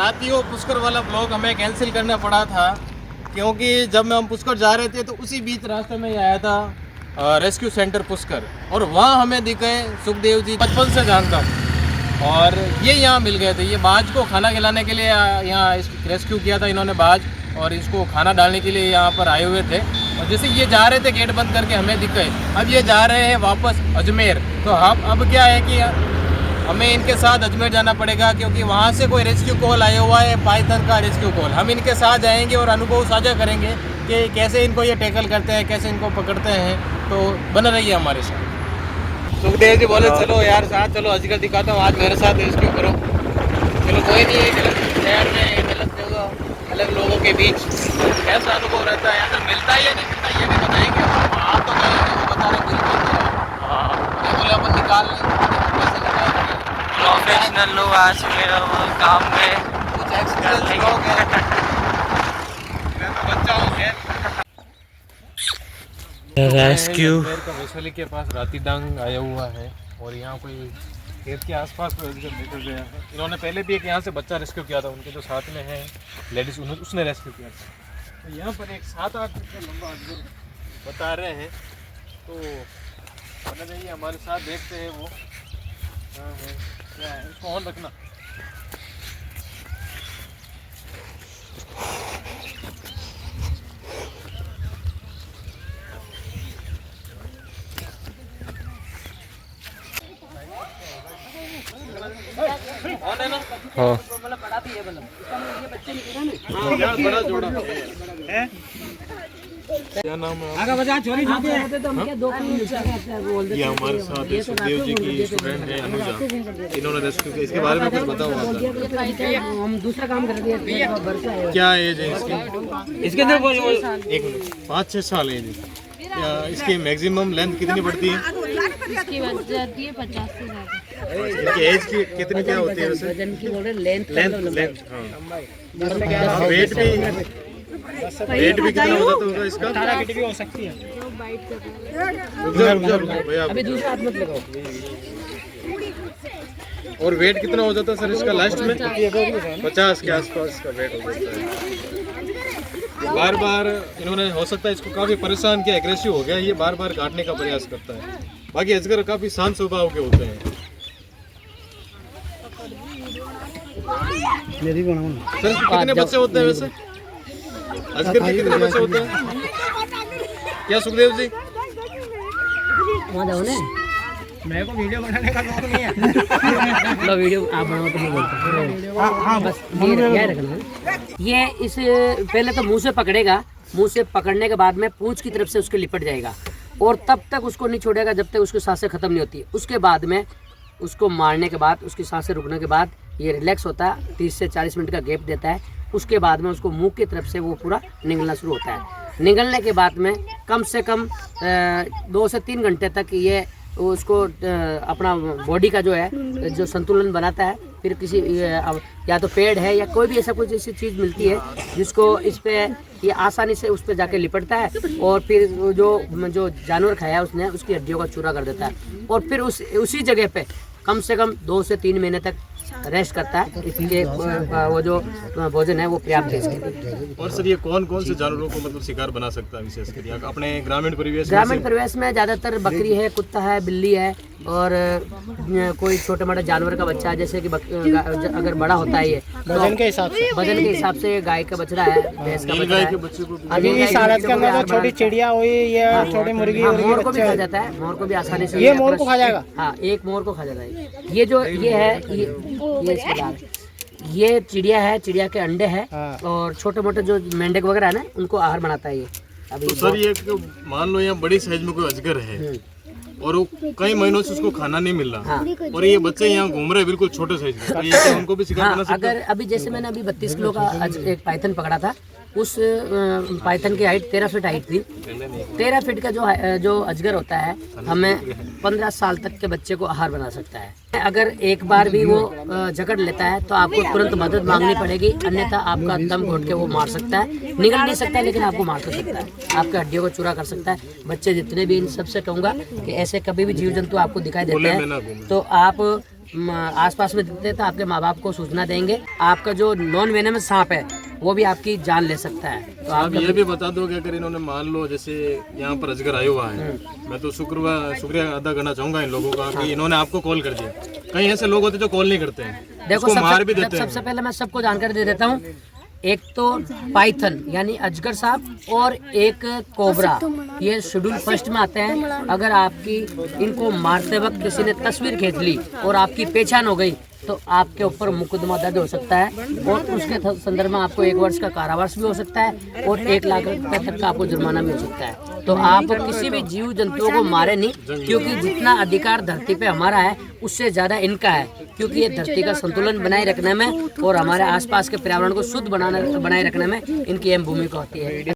रातियों पुष्कर वाला ब्लॉग हमें कैंसिल करना पड़ा था, क्योंकि जब हम पुष्कर जा रहे थे तो उसी बीच रास्ते में ही आया था रेस्क्यू सेंटर पुष्कर, और वहाँ हमें दिखे सुखदेव जी, बचपन से जानता हूँ, और ये यहाँ मिल गए थे। ये बाज को खाना खिलाने के लिए यहाँ रेस्क्यू किया था इन्होंने बाज, और इसको खाना डालने के लिए यहाँ पर आए हुए थे। और जैसे ये जा रहे थे गेट बंद करके हमें दिखे, अब ये जा रहे हैं वापस अजमेर। तो अब क्या है कि हमें इनके साथ अजमेर जाना पड़ेगा, क्योंकि वहाँ से कोई रेस्क्यू कॉल आया हुआ है, पाइथन का रेस्क्यू कॉल। हम इनके साथ जाएंगे और अनुभव साझा करेंगे कि कैसे इनको ये टैकल करते हैं, कैसे इनको पकड़ते हैं। तो बना रहिए हमारे साथ। सुखदेव जी बोले चलो यार साथ चलो, अजगर दिखाता हूँ, आज मेरे साथ रेस्क्यू करो। चलो कोई नहीं, शहर में गलत जगह अलग लोगों के बीच कैसा अनुभव रहता है, अगर मिलता है या नहीं मिलता ये भी बताएंगे। आप तो कहेंगे वो बता रहे बिल्कुल। हाँ बोले अपन निकाल लें, प्रोफेशनल लोग आ चुके हैं वो काम में, कुछ एक्सपीरियंस लोग हैं। मैं तो बच्चा हूँ रेस्क्यू का वैशाली के पास राती डांग आया हुआ है, और यहाँ कोई खेत के आसपास कोई निकल गया है। इन्होंने पहले भी एक यहाँ से बच्चा रेस्क्यू किया था, उनके जो साथ में है लेडीज, उसने रेस्क्यू किया था। तो यहाँ पर एक 7-8 फीट का लंबा अजगर बता रहे हैं, तो बना जाइए हमारे साथ, देखते हैं वो हाँ है क्या है। इसको ऑन रखना। ऑन है ना? हाँ मतलब बड़ा भी है, मतलब इसका मतलब ये बच्चे निकला ना। हाँ यार बड़ा जोड़ा है। क्या नाम है? आगे बजा छोरी छोटी है तो हम क्या दो काम मिलता है बोल देते ये हमारे साथ है सुखदेव जी की स्टूडेंट है अनुजा, इन्होंने रेस्क्यू किया। इसके बारे में कुछ बताओ आप। हम दूसरा काम कर दिया वर्षा है। क्या एज है इसकी? इसके अंदर एक मिनट, 5-6 साल एज है। इसकी मैक्सिमम लेंथ कितनी बढ़ती है? इसकी बच जाती है 50 से ज़्यादा। इनकी एज की कितनी क्या होती है वैसे? वजन की बोल रहे लेंथ लेंथ हाँ। वेट भी कितना हो जाता होगा इसका? 18 फीट भी हो सकती है। जो बाइट कर रहा है। रुक जाओ भैया। अभी दूसरा हाथ मत लगाओ। और वेट कितना हो जाता है सर इसका लास्ट में? 50 के आसपास का वेट हो जाता है। बार बार इन्होंने हो सकता है इसको काफ़ी परेशान किया, एग्रेसिव हो गया, ये बार बार काटने का प्रयास करता है। बाकी अजगर काफ़ी शांत स्वभाव के होते हैं। सर इसके कितने बच्चे होते हैं वैसे? अजगर के कितने बच्चे होते हैं क्या सुखदेव जी? वहाँ जाओ ना, मेरे को वीडियो बनाने का शौक नहीं है। लो वीडियो आप बनाओ तो मैं बोलता हूँ। हाँ बस ये रखना। ये इस पहले तो मुंह से पकड़ेगा, मुंह से पकड़ने के बाद में पूंछ की तरफ से उसके लिपट जाएगा, और तब तक उसको नहीं छोड़ेगा जब तक उसकी सांसें खत्म नहीं होती। उसके बाद में उसको मारने के बाद, उसकी सांसें रुकने के बाद ये रिलैक्स होता है, 30 से 40 मिनट का गैप देता है। उसके बाद में उसको मुंह की तरफ से वो पूरा निगलना शुरू होता है। निगलने के बाद में कम से कम 2 से 3 घंटे तक ये उसको अपना बॉडी का जो है जो संतुलन बनाता है। फिर किसी या तो पेड़ है या कोई भी ऐसा कुछ ऐसी चीज़ मिलती है जिसको इस पे ये आसानी से उस पे जाके लिपटता है, और फिर जो जानवर खाया उसने उसकी हड्डियों का चूरा कर देता है, और फिर उसी जगह पे कम से कम 2 से 3 महीने तक रेस्ट करता है। इसलिए वो जो भोजन है वो पर्याप्त है इसके लिए। और सर ये कौन कौन से जानवरों को मतलब शिकार बना सकता है विशेष कर अपने ग्रामीण परिवेश? ग्रामीण परिवेश में ज़्यादातर बकरी है, कुत्ता है, बिल्ली है, और कोई छोटा मोटा जानवर का बच्चा है, जैसे कि अगर बड़ा होता है ये वजन के हिसाब से गाय का बछड़ा है, भैंस का बछड़ा है। बच्चे को छोटी चिड़िया हुई या छोटी मुर्गी, मोर को भी खा जाता है, मोर को भी आसानी से। ये मोर को खा जाएगा? हाँ, एक मोर को खा जाता है। ये जो ये है ये चिड़िया है, चिड़िया के अंडे हैं, और छोटे मोटे जो मेंढक वगैरह है ना उनको आहार बनाता है ये। अभी तो सर ये मान लो यहाँ बड़ी साइज में कोई अजगर है और वो कई महीनों से उसको खाना नहीं मिल रहा, और ये बच्चे यहाँ घूम रहे हैं बिल्कुल छोटे साइज में, तो ये क्या उनको भी शिकार बना सकता है? अगर अभी जैसे मैंने अभी 32 किलो का एक पाइथन पकड़ा था, उस पाइथन की हाइट 13 फीट हाइट थी। 13 फीट का जो अजगर होता है हमें 15 साल तक के बच्चे को आहार बना सकता है। अगर एक बार भी वो जकड़ लेता है तो आपको तुरंत मदद मांगनी पड़ेगी, अन्यथा आपका दम घोट के वो मार सकता है। निगल नहीं सकता लेकिन आपको मार तो सकता है, आपके हड्डियों को चूरा कर सकता है। बच्चे जितने भी, इन सबसे कहूँगा कि ऐसे कभी भी जीव जंतु आपको दिखाई देते हैं तो आप आसपास में दिखते हैं तो आपके माँ बाप को सूचना देंगे। आपका जो नॉन वेनमस सांप है वो भी आपकी जान ले सकता है। तो आप ये भी बता दो कि अगर इन्होंने मान लो जैसे यहाँ पर अजगर आया हुआ है, मैं तो शुक्रिया अदा करना चाहूंगा इन लोगों का कि इन्होंने आपको कॉल कर दिया। कई ऐसे लोग होते जो कॉल नहीं करते हैं, देखो उसको मार भी देते हैं। सबसे पहले मैं सबको जानकारी दे देता हूँ। एक तो पाइथन यानी अजगर सांप और एक कोबरा, ये शेड्यूल फर्स्ट में आते हैं। अगर आपकी इनको मारते वक्त किसी ने तस्वीर खींच ली और आपकी पहचान हो गई तो आपके ऊपर मुकदमा दर्ज हो सकता है और उसके संदर्भ में आपको 1 वर्ष का कारावास भी हो सकता है और 1 लाख रुपए तक का आपको जुर्माना भी हो सकता है। तो आप किसी भी जीव जंतुओं को मारे नहीं, क्योंकि जितना अधिकार धरती पे हमारा है उससे ज्यादा इनका है, क्योंकि ये धरती का संतुलन बनाए रखने में और हमारे आसपास के पर्यावरण को शुद्ध बनाए रखने में इनकी अहम भूमिका होती है।